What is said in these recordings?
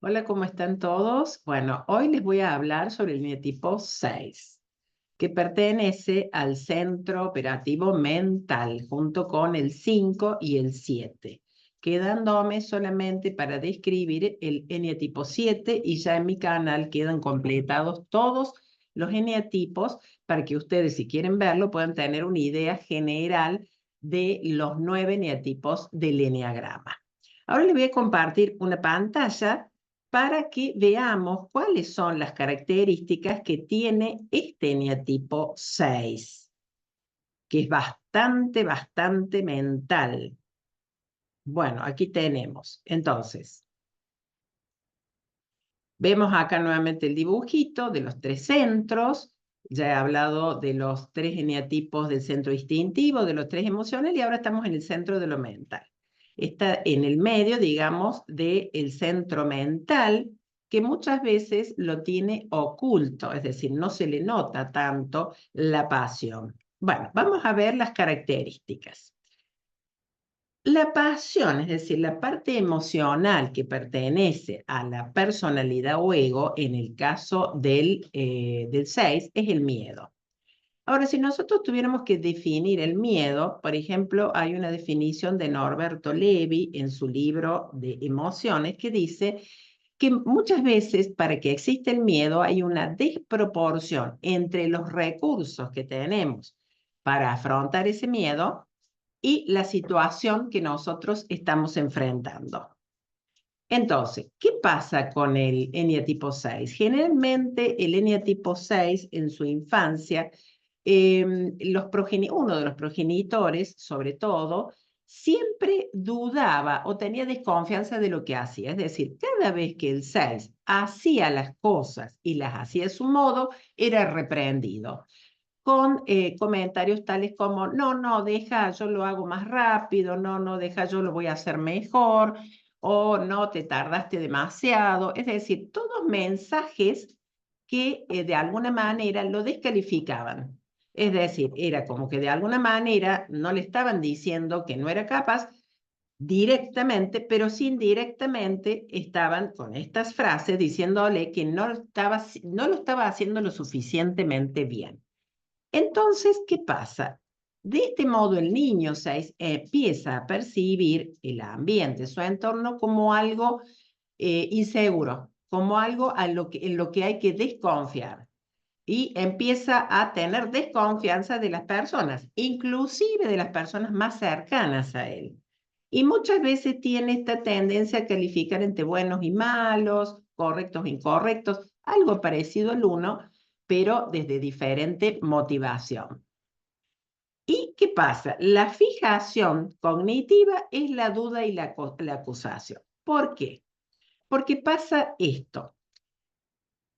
Hola, ¿cómo están todos? Bueno, hoy les voy a hablar sobre el eneatipo 6, que pertenece al centro operativo mental, junto con el 5 y el 7, quedándome solamente para describir el eneatipo 7 y ya en mi canal quedan completados todos los eneatipos para que ustedes, si quieren verlo, puedan tener una idea general de los 9 eneatipos del eneagrama. Ahora les voy a compartir una pantalla para que veamos cuáles son las características que tiene este eneatipo 6, que es bastante mental. Bueno, aquí tenemos. Entonces, vemos acá nuevamente el dibujito de los tres centros. Ya he hablado de los tres eneatipos del centro instintivo, de los tres emocionales, y ahora estamos en el centro de lo mental. Está en el medio, digamos, del centro mental, que muchas veces lo tiene oculto, es decir, no se le nota tanto la pasión. Bueno, vamos a ver las características. La pasión, es decir, la parte emocional que pertenece a la personalidad o ego, en el caso del 6, es el miedo. Ahora, si nosotros tuviéramos que definir el miedo, por ejemplo, hay una definición de Norberto Levi en su libro de emociones que dice que muchas veces para que exista el miedo hay una desproporción entre los recursos que tenemos para afrontar ese miedo y la situación que nosotros estamos enfrentando. Entonces, ¿qué pasa con el eneatipo 6? Generalmente el eneatipo 6 en su infancia, uno de los progenitores, sobre todo, siempre dudaba o tenía desconfianza de lo que hacía. Es decir, cada vez que el 6 hacía las cosas y las hacía a su modo, era reprendido con comentarios tales como, no, no, deja, yo lo hago más rápido, no, no, deja, yo lo voy a hacer mejor, o no, te tardaste demasiado. Es decir, todos mensajes que de alguna manera lo descalificaban. Es decir, era como que de alguna manera no le estaban diciendo que no era capaz directamente, pero sí indirectamente estaban con estas frases diciéndole que no lo estaba haciendo lo suficientemente bien. Entonces, ¿qué pasa? De este modo, el niño 6 empieza a percibir el ambiente, su entorno, como algo inseguro, como algo en lo que hay que desconfiar. Y empieza a tener desconfianza de las personas, inclusive de las personas más cercanas a él. Y muchas veces tiene esta tendencia a calificar entre buenos y malos, correctos e incorrectos, algo parecido al uno, pero desde diferente motivación. ¿Y qué pasa? La fijación cognitiva es la duda y la acusación. ¿Por qué? Porque pasa esto.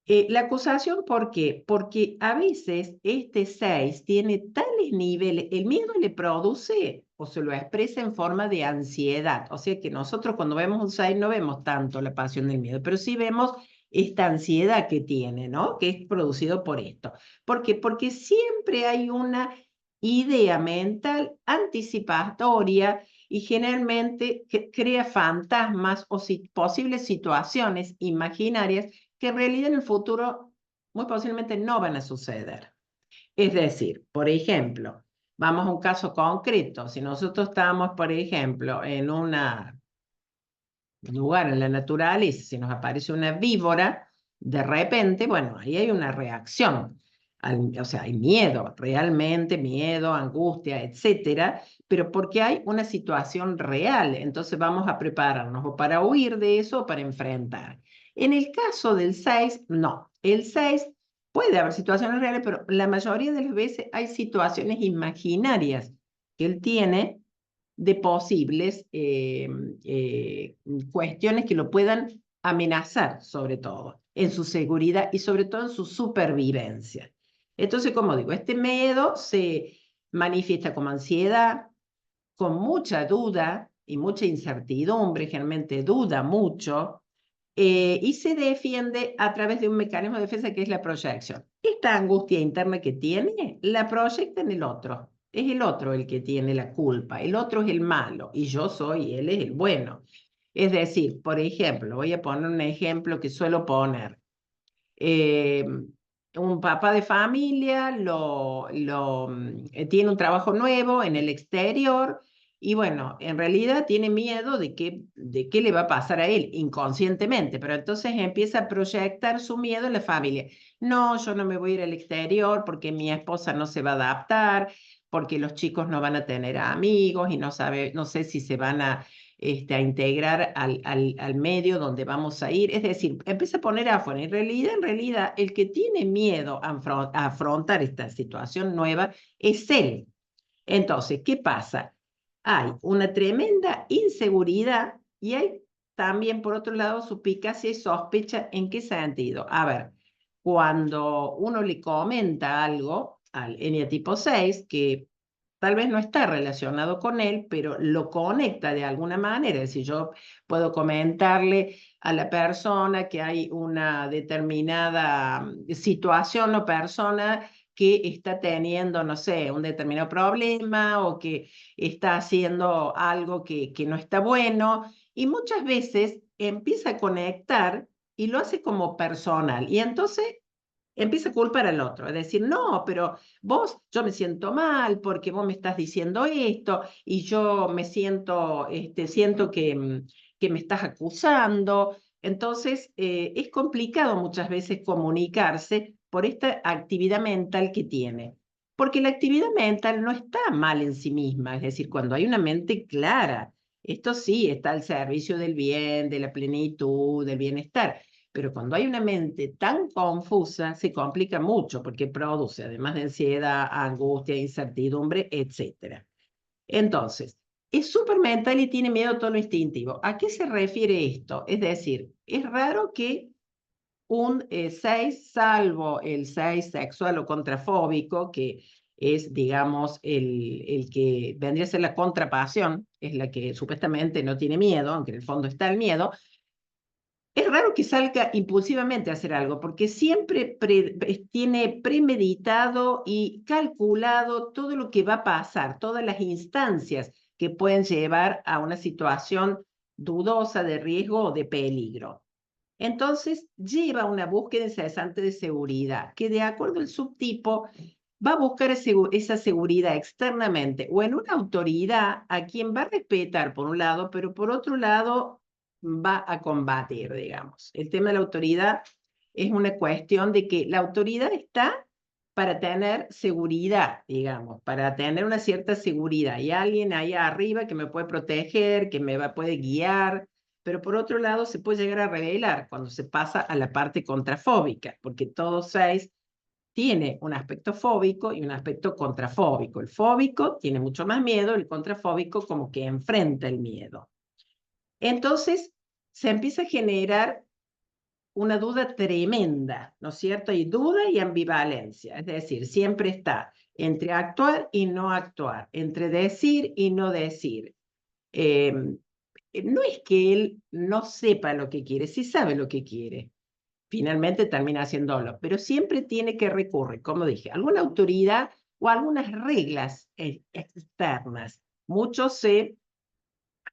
La acusación, ¿por qué? Porque a veces este 6 tiene tales niveles, el miedo le produce o se lo expresa en forma de ansiedad. O sea que nosotros cuando vemos un 6 no vemos tanto la pasión del miedo, pero sí vemos esta ansiedad que tiene, ¿no? Que es producido por esto. ¿Por qué? Porque siempre hay una idea mental anticipatoria y generalmente crea fantasmas o posibles situaciones imaginarias que en realidad en el futuro muy posiblemente no van a suceder. Es decir, por ejemplo, vamos a un caso concreto. Si nosotros estamos, por ejemplo, en un lugar en la naturaleza, si nos aparece una víbora, de repente, bueno, ahí hay una reacción. O sea, hay miedo, realmente miedo, angustia, etcétera, pero porque hay una situación real. Entonces vamos a prepararnos o para huir de eso o para enfrentar. En el caso del 6, no. El 6 puede haber situaciones reales, pero la mayoría de las veces hay situaciones imaginarias que él tiene de posibles cuestiones que lo puedan amenazar, sobre todo, en su seguridad y sobre todo en su supervivencia. Entonces, como digo, este miedo se manifiesta como ansiedad, con mucha duda y mucha incertidumbre, generalmente duda mucho, y se defiende a través de un mecanismo de defensa que es la proyección. Esta angustia interna que tiene, la proyecta en el otro. Es el otro el que tiene la culpa, el otro es el malo y yo soy, él es el bueno. Es decir, por ejemplo, voy a poner un ejemplo que suelo poner. Eh, un papá de familia tiene un trabajo nuevo en el exterior y bueno, en realidad tiene miedo de qué le va a pasar a él inconscientemente, pero entonces empieza a proyectar su miedo en la familia. No, yo no me voy a ir al exterior porque mi esposa no se va a adaptar, porque los chicos no van a tener amigos y no sé si se van a integrar al medio donde vamos a ir. Es decir, empieza a poner afuera. En realidad, el que tiene miedo a afrontar esta situación nueva es él. Entonces, ¿qué pasa? Hay una tremenda inseguridad y hay también, por otro lado, suspicacia y sospecha. ¿En qué sentido? A ver, cuando uno le comenta algo al eneatipo 6 que tal vez no está relacionado con él, pero lo conecta de alguna manera. Es decir, yo puedo comentarle a la persona que hay una determinada situación o persona que está teniendo, no sé, un determinado problema o que está haciendo algo que no está bueno y muchas veces empieza a conectar y lo hace como personal. Y entonces empieza a culpar al otro, es decir, no, pero vos, yo me siento mal porque vos me estás diciendo esto y yo me siento que me estás acusando. Entonces, es complicado muchas veces comunicarse por esta actividad mental que tiene. Porque la actividad mental no está mal en sí misma, es decir, cuando hay una mente clara, esto sí está al servicio del bien, de la plenitud, del bienestar. Pero cuando hay una mente tan confusa, se complica mucho porque produce, además de ansiedad, angustia, incertidumbre, etc. Entonces, es súper mental y tiene miedo a todo lo instintivo. ¿A qué se refiere esto? Es decir, es raro que un 6, salvo el 6 sexual o contrafóbico, que es, digamos, el que vendría a ser la contrapasión, es la que supuestamente no tiene miedo, aunque en el fondo está el miedo, es raro que salga impulsivamente a hacer algo, porque siempre tiene premeditado y calculado todo lo que va a pasar, todas las instancias que pueden llevar a una situación dudosa de riesgo o de peligro. Entonces, lleva una búsqueda incesante de seguridad, que de acuerdo al subtipo va a buscar esa seguridad externamente o en una autoridad a quien va a respetar por un lado, pero por otro lado va a combatir, digamos. El tema de la autoridad es una cuestión de que la autoridad está para tener seguridad, digamos, para tener una cierta seguridad. Y alguien ahí arriba que me puede proteger, que puede guiar, pero por otro lado se puede llegar a revelar cuando se pasa a la parte contrafóbica, porque todos 6 tiene un aspecto fóbico y un aspecto contrafóbico. El fóbico tiene mucho más miedo, el contrafóbico como que enfrenta el miedo. Entonces se empieza a generar una duda tremenda, ¿no es cierto? Hay duda y ambivalencia, es decir, siempre está entre actuar y no actuar, entre decir y no decir. Eh, no es que él no sepa lo que quiere, sí sabe lo que quiere, finalmente termina haciéndolo, pero siempre tiene que recurrir, como dije, a alguna autoridad o a algunas reglas externas. Muchos se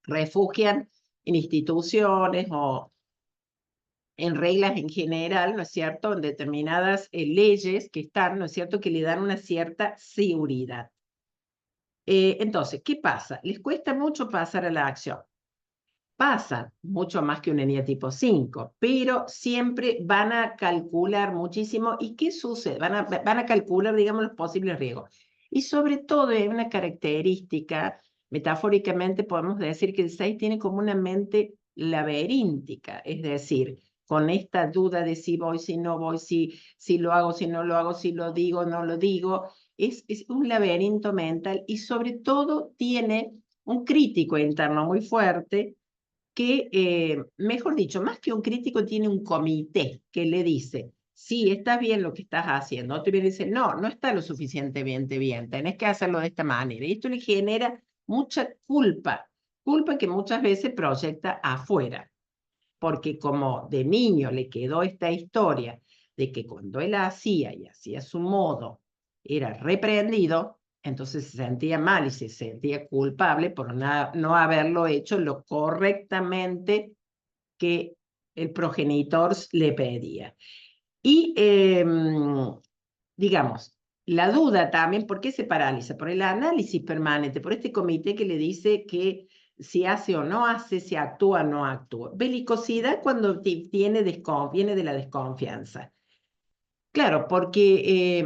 refugian en instituciones o en reglas en general, ¿no es cierto?, en determinadas leyes que están, ¿no es cierto?, que le dan una cierta seguridad. Entonces, ¿qué pasa? Les cuesta mucho pasar a la acción. Pasan mucho más que un tipo 5, pero siempre van a calcular muchísimo. ¿Y qué sucede? Van a calcular, digamos, los posibles riesgos. Y sobre todo, es una característica, metafóricamente podemos decir que el 6 tiene como una mente laberíntica, es decir, con esta duda de si voy, si no voy, si lo hago, si no lo hago, si lo digo, no lo digo. Es un laberinto mental y sobre todo tiene un crítico interno muy fuerte que, mejor dicho, más que un crítico, tiene un comité que le dice, sí, está bien lo que estás haciendo. Otro viene y dice, no, no está lo suficientemente bien, tenés que hacerlo de esta manera. Y esto le genera mucha culpa que muchas veces proyecta afuera, porque como de niño le quedó esta historia de que cuando él hacía y hacía su modo, era reprendido, Entonces se sentía mal y se sentía culpable por no haberlo hecho lo correctamente que el progenitor le pedía. Y digamos, la duda también, ¿por qué se paraliza? Por el análisis permanente, por este comité que le dice que si hace o no hace, si actúa o no actúa. Belicosidad cuando viene de la desconfianza. Claro, porque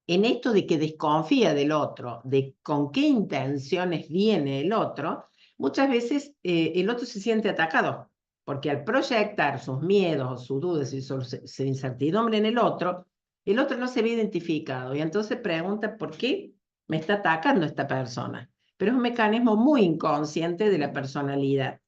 en esto de que desconfía del otro, de con qué intenciones viene el otro, muchas veces el otro se siente atacado, porque al proyectar sus miedos, sus dudas y su incertidumbre en el otro no se ve identificado y entonces pregunta por qué me está atacando esta persona. Pero es un mecanismo muy inconsciente de la personalidad.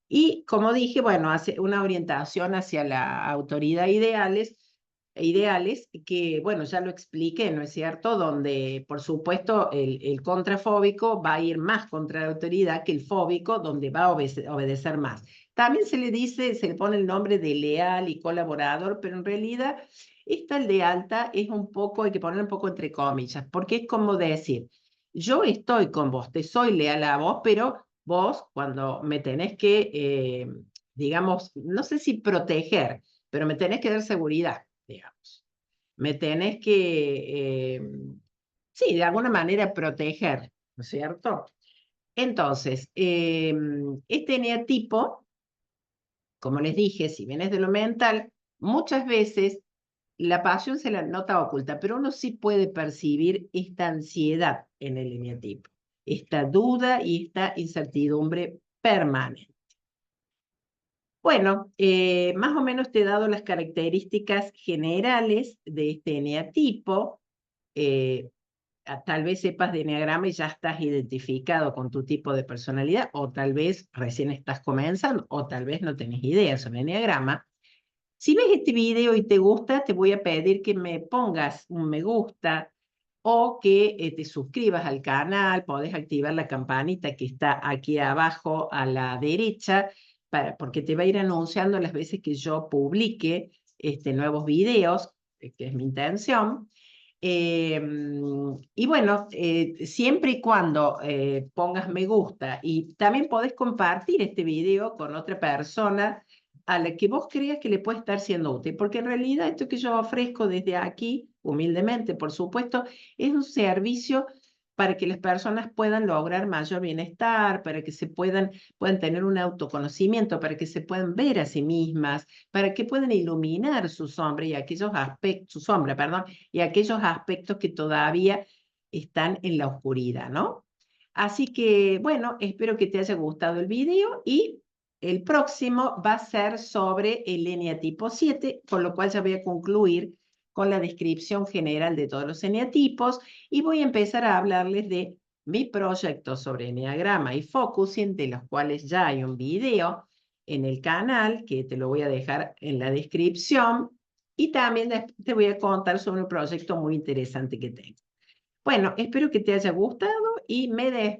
Y como dije, bueno, hace una orientación hacia la autoridad ideales que, bueno, ya lo expliqué, ¿no es cierto? Donde, por supuesto, el contrafóbico va a ir más contra la autoridad que el fóbico, donde va a obedecer más. También se le dice, se le pone el nombre de leal y colaborador, pero en realidad esta lealtad es un poco, hay que poner un poco entre comillas, porque es como decir, yo estoy con vos, te soy leal a vos, pero vos cuando me tenés que, digamos, no sé si proteger, pero me tenés que dar seguridad, digamos. Me tenés que, sí, de alguna manera proteger, ¿no es cierto? Entonces, este eneatipo, como les dije, si bien es de lo mental, muchas veces la pasión se la nota oculta, pero uno sí puede percibir esta ansiedad en el eneatipo, esta duda y esta incertidumbre permanente. Bueno, más o menos te he dado las características generales de este eneatipo. Eh, Tal vez sepas de eneagrama y ya estás identificado con tu tipo de personalidad, o tal vez recién estás comenzando, o tal vez no tenés idea sobre eneagrama. Si ves este video y te gusta, te voy a pedir que me pongas un me gusta o que te suscribas al canal, podés activar la campanita que está aquí abajo a la derecha, porque te va a ir anunciando las veces que yo publique nuevos videos, que es mi intención. Eh, y bueno, siempre y cuando pongas me gusta y también podés compartir este video con otra persona a la que vos creas que le puede estar siendo útil, porque en realidad esto que yo ofrezco desde aquí, humildemente, por supuesto, es un servicio para que las personas puedan lograr mayor bienestar, para que puedan tener un autoconocimiento, para que se puedan ver a sí mismas, para que puedan iluminar su sombra y aquellos aspectos, su sombra, perdón, y aquellos aspectos que todavía están en la oscuridad, ¿no? Así que, bueno, espero que te haya gustado el video y el próximo va a ser sobre el eneatipo 7, con lo cual ya voy a concluir con la descripción general de todos los eneatipos y voy a empezar a hablarles de mi proyecto sobre eneagrama y focusing, de los cuales ya hay un video en el canal, que te lo voy a dejar en la descripción, y también te voy a contar sobre un proyecto muy interesante que tengo. Bueno, espero que te haya gustado y me despido.